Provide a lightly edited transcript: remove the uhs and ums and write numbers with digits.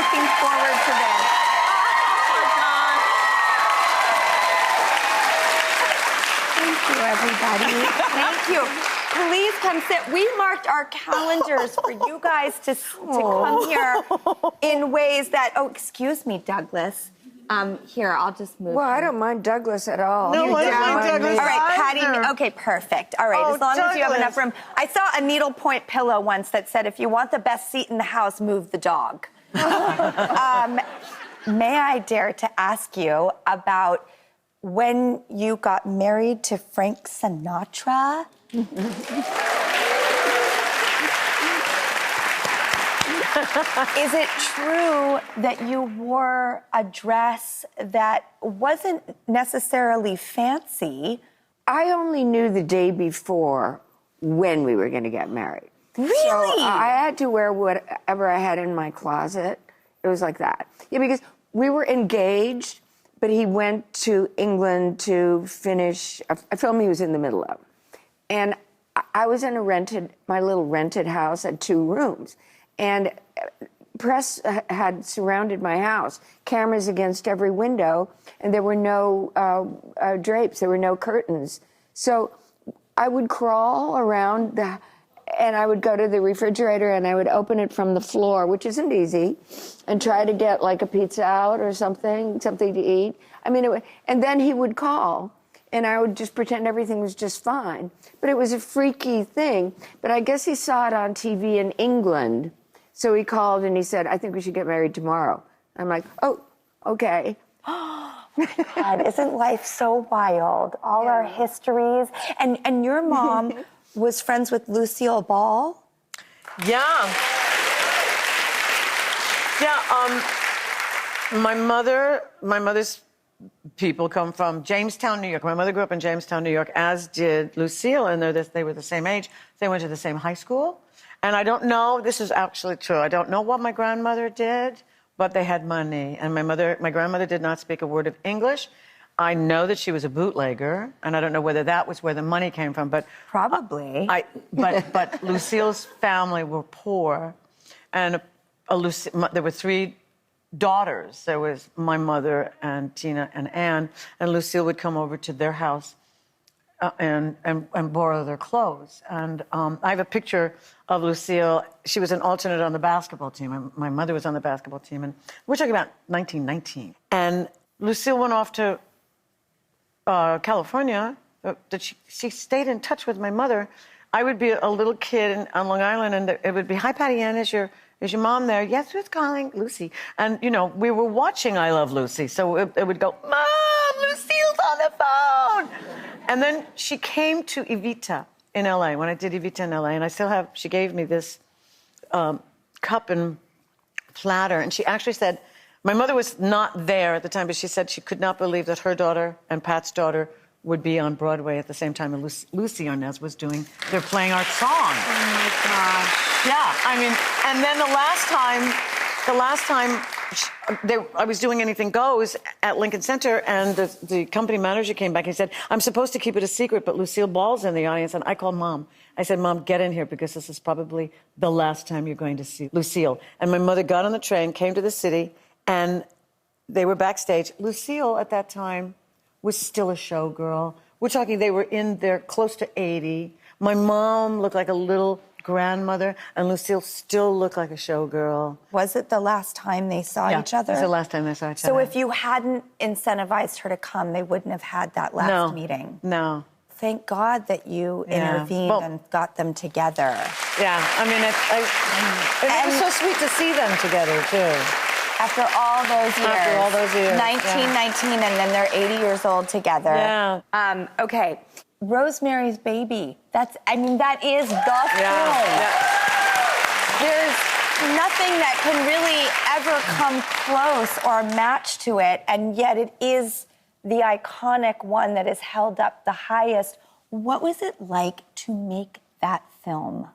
looking forward to this. Thank you, everybody. Thank you. Please come sit. We marked our calendars for you guys to come here in ways that... Oh, excuse me, Douglas. Here, I'll just move. Well, I don't mind Douglas at all. No, I don't mind Douglas. All right, Patty. Okay, perfect. All right, as long as you have enough room. I saw a needlepoint pillow once that said, if you want the best seat in the house, move the dog. May I dare to ask you about when you got married to Frank Sinatra? Is it true that you wore a dress that wasn't necessarily fancy? I only knew the day before when we were going to get married. Really? So I had to wear whatever I had in my closet. It was like that. Yeah, because we were engaged, but he went to England to finish a film he was in the middle of. And I was in my little rented house had 2 rooms. And press had surrounded my house, cameras against every window, and there were no drapes, there were no curtains. So I would crawl around and I would go to the refrigerator and I would open it from the floor, which isn't easy, and try to get like a pizza out or something to eat. I mean, and then he would call, and I would just pretend everything was just fine. But it was a freaky thing. But I guess he saw it on TV in England. So he called and he said, I think we should get married tomorrow. I'm like, oh, okay. God, isn't life so wild? All our histories. And your mom was friends with Lucille Ball? Yeah. Yeah, my mother's people come from Jamestown, New York. My mother grew up in Jamestown, New York, as did Lucille, and they were the same age. They went to the same high school. And I don't know, this is actually true, I don't know what my grandmother did, but they had money. And my grandmother did not speak a word of English. I know that she was a bootlegger, and I don't know whether that was where the money came from, but... Probably. But Lucille's family were poor, and there were 3 daughters. There was my mother and Tina and Anne, and Lucille would come over to their house and borrow their clothes. And I have a picture of Lucille. She was an alternate on the basketball team. My mother was on the basketball team, and we're talking about 1919. And Lucille went off to California. She stayed in touch with my mother. I would be a little kid on Long Island, and it would be, hi, Patty Ann, is your mom there? Yes, who's calling? Lucy. And, you know, we were watching I Love Lucy, so it would go, Mom, Lucille's on the phone. And then she came to Evita in L.A., when I did Evita in L.A., and I still have, she gave me this cup and platter, and she actually said, my mother was not there at the time, but she said she could not believe that her daughter and Pat's daughter would be on Broadway at the same time Lucy Arnaz was doing their playing arts song. Oh, my gosh. Yeah, I mean, and then the last time I was doing Anything Goes at Lincoln Center, and the company manager came back and said, I'm supposed to keep it a secret, but Lucille Ball's in the audience. And I called Mom. I said, Mom, get in here, because this is probably the last time you're going to see Lucille. And my mother got on the train, came to the city, and they were backstage. Lucille, at that time, was still a showgirl. We're talking, they were in their close to 80. My mom looked like a little grandmother, and Lucille still looked like a showgirl. Was it the last time they saw each other? It was the last time they saw each other. So if you hadn't incentivized her to come, they wouldn't have had that last meeting? No. Thank God that you intervened and got them together. Yeah, I mean, it was so sweet to see them together, too. After all those years. After all those years. 1919, and then they're 80 years old together. Yeah. Okay. Rosemary's Baby. That is the film. Yeah. There's nothing that can really ever come close or match to it, and yet it is the iconic one that is held up the highest. What was it like to make that film?